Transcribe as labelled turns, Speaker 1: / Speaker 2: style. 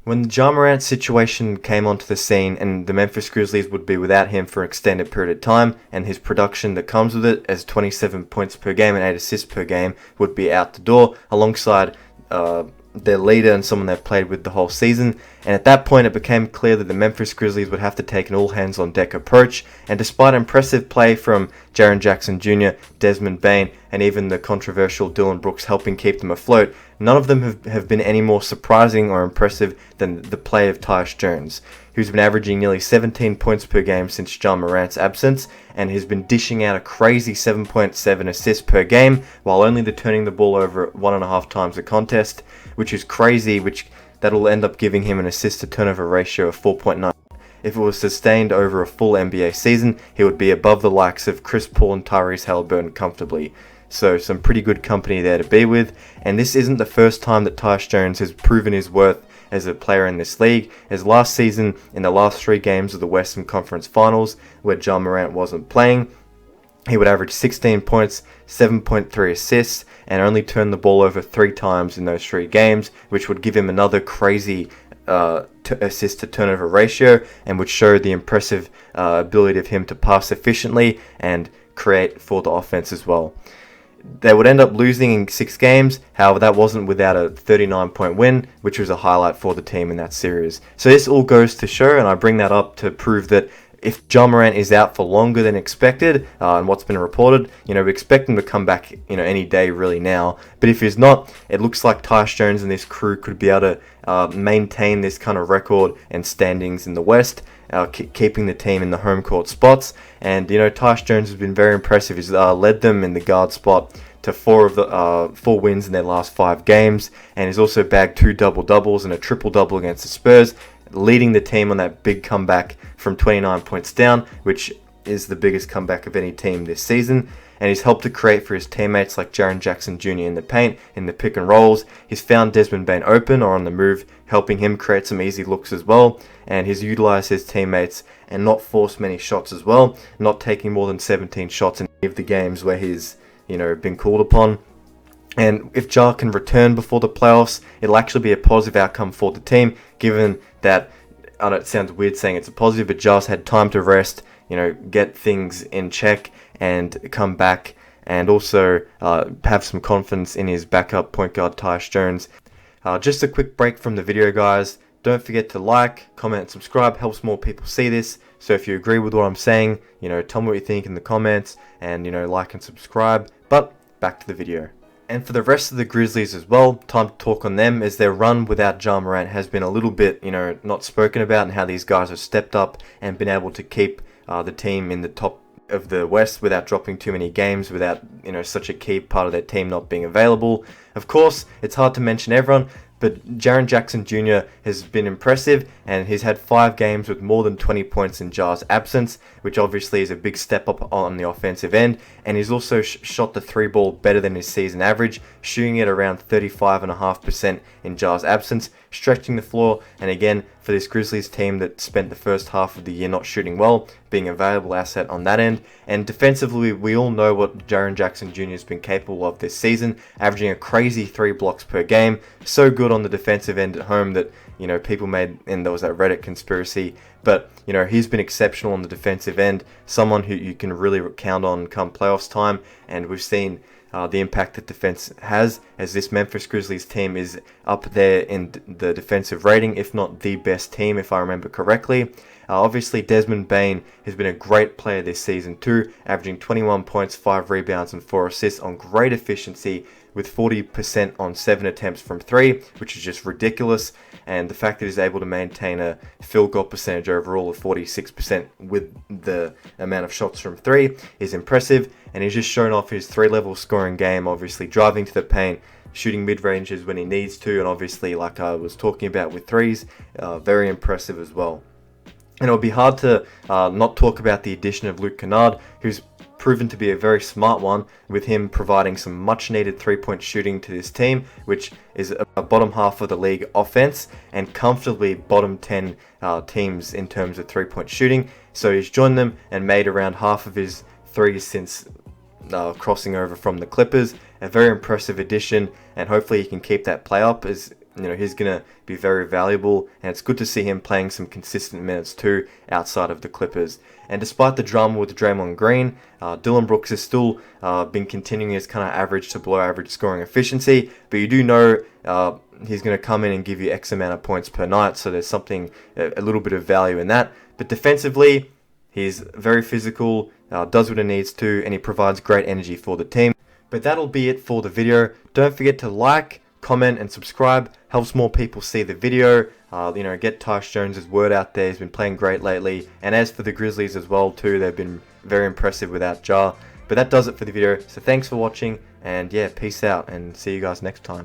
Speaker 1: When the Ja Morant situation came onto the scene and the Memphis Grizzlies would be without him for an extended period of time, and his production that comes with it as 27 points per game and 8 assists per game would be out the door alongside their leader and someone they've played with the whole season. And at that point it became clear that the Memphis Grizzlies would have to take an all-hands-on-deck approach, and despite impressive play from Jaren Jackson Jr, Desmond Bane, and even the controversial Dillon Brooks helping keep them afloat, none of them have been any more surprising or impressive than the play of Tyus Jones, who's been averaging nearly 17 points per game since Ja Morant's absence, and has been dishing out a crazy 7.7 assists per game, while only turning the ball over 1.5 times a contest, which is crazy, that'll end up giving him an assist-to-turnover ratio of 4.9. If it was sustained over a full NBA season, he would be above the likes of Chris Paul and Tyrese Halliburton comfortably. So some pretty good company there to be with, and this isn't the first time that Tyus Jones has proven his worth as a player in this league, as last season in the last 3 games of the Western Conference Finals, where Ja Morant wasn't playing, he would average 16 points, 7.3 assists, and only turn the ball over 3 times in those 3 games, which would give him another crazy assist to turnover ratio, and would show the impressive ability of him to pass efficiently and create for the offense as well. They would end up losing in 6 games, however that wasn't without a 39-point win, which was a highlight for the team in that series. So this all goes to show, and I bring that up to prove that if Ja Morant is out for longer than expected, and what's been reported, we expect him to come back, any day really now. But if he's not, it looks like Tyus Jones and this crew could be able to maintain this kind of record and standings in the West, keeping the team in the home court spots. And Tyus Jones has been very impressive. He's led them in the guard spot to 4 wins in their last 5 games, and he's also bagged 2 double-doubles and a triple-double against the Spurs, leading the team on that big comeback from 29 points down, which is the biggest comeback of any team this season. And he's helped to create for his teammates like Jaren Jackson Jr. in the paint, in the pick and rolls. He's found Desmond Bane open or on the move, helping him create some easy looks as well. And he's utilised his teammates and not forced many shots as well, not taking more than 17 shots in any of the games where he's been called upon. And if Ja can return before the playoffs, it'll actually be a positive outcome for the team, given that, I know it sounds weird saying it's a positive, but Ja's had time to rest, get things in check and come back, and also have some confidence in his backup point guard Tyus Jones. Just a quick break from the video, guys. Don't forget to like, comment, and subscribe. Helps more people see this. So if you agree with what I'm saying, tell me what you think in the comments, and like and subscribe. But back to the video. And for the rest of the Grizzlies as well, time to talk on them, as their run without Ja Morant has been a little bit, not spoken about, and how these guys have stepped up and been able to keep the team in the top of the West without dropping too many games, without, such a key part of their team not being available. Of course, it's hard to mention everyone, but Jaren Jackson Jr. has been impressive, and he's had 5 games with more than 20 points in Ja's absence, which obviously is a big step up on the offensive end. And he's also shot the 3-ball better than his season average, shooting it around 35.5% in Ja's absence, stretching the floor. And again, for this Grizzlies team that spent the first half of the year not shooting well, being a valuable asset on that end. And defensively, we all know what Jaren Jackson Jr. has been capable of this season, averaging a crazy 3 blocks per game. So good on the defensive end at home that, people made, and there was that Reddit conspiracy, but, he's been exceptional on the defensive end, someone who you can really count on come playoffs time. And we've seen the impact that defense has, as this Memphis Grizzlies team is up there in the defensive rating, if not the best team, if I remember correctly. Obviously, Desmond Bane has been a great player this season too, averaging 21 points, 5 rebounds, and 4 assists on great efficiency, with 40% on 7 attempts from 3, which is just ridiculous. And the fact that he's able to maintain a field goal percentage overall of 46% with the amount of shots from 3 is impressive. And he's just shown off his 3-level scoring game, obviously driving to the paint, shooting mid-ranges when he needs to, and obviously, like I was talking about with 3s, very impressive as well. And it'll be hard to not talk about the addition of Luke Kennard, who's proven to be a very smart one, with him providing some much needed 3-point shooting to this team, which is a bottom half of the league offense and comfortably bottom 10 teams in terms of 3-point shooting. So he's joined them and made around half of his 3s since crossing over from the Clippers. A very impressive addition, and hopefully he can keep that play up, as he's going to be very valuable, and it's good to see him playing some consistent minutes too outside of the Clippers. And despite the drama with Draymond Green, Dillon Brooks has still been continuing his kind of average to below average scoring efficiency, but you do know he's going to come in and give you X amount of points per night, so there's something, a little bit of value in that. But defensively, he's very physical, does what he needs to, and he provides great energy for the team. But that'll be it for the video. Don't forget to like, comment, and subscribe. Helps more people see the video. Get Tyus Jones' word out there. He's been playing great lately. And as for the Grizzlies as well too, they've been very impressive without Ja. But that does it for the video. So thanks for watching, and yeah, peace out, and see you guys next time.